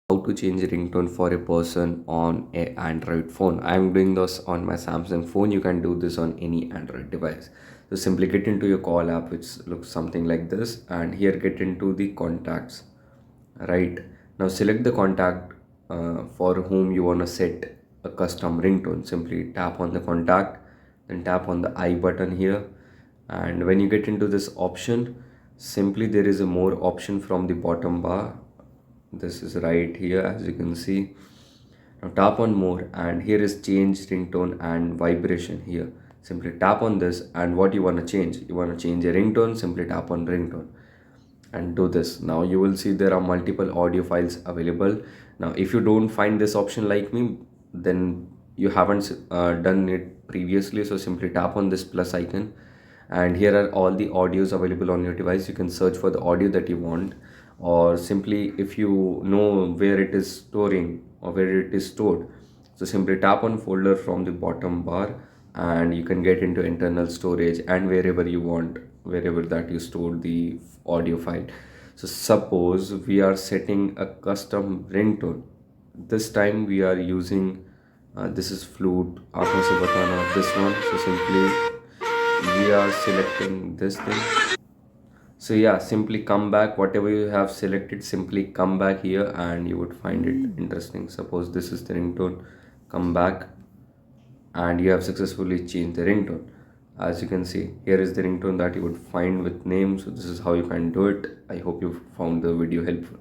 How to change ringtone for a person on a Android phone. I'm doing this on my Samsung phone. You can do this on any Android device. So simply get into your call app, which looks something like this, and here get into the contacts. Right now, select the contact for whom you want to set a custom ringtone. Simply tap on the contact, then tap on the I button here, and when you get into this option, simply there is a more option from the bottom bar. This is right here, as you can see. Now tap on more, and here is change ringtone and vibration here. Simply tap on this, and what you want to change, you want to change a ringtone, simply tap on ringtone and do this. Now you will see there are multiple audio files available. Now if you don't find this option like me, then you haven't done it previously, so simply tap on this plus icon, and here are all the audios available on your device. You can search for the audio that you want, or simply if you know where it is storing or where it is stored, so simply tap on folder from the bottom bar, and you can get into internal storage and wherever you want, wherever that you stored the audio file. So suppose we are setting a custom ringtone. This time we are using this is flute, aapne se batana, this one. So simply we are selecting this thing. So yeah, simply come back, whatever you have selected, simply come back here and you would find it interesting. Suppose this is the ringtone, come back, and you have successfully changed the ringtone. As you can see, here is the ringtone that you would find with name. So this is how you can do it. I hope you found the video helpful.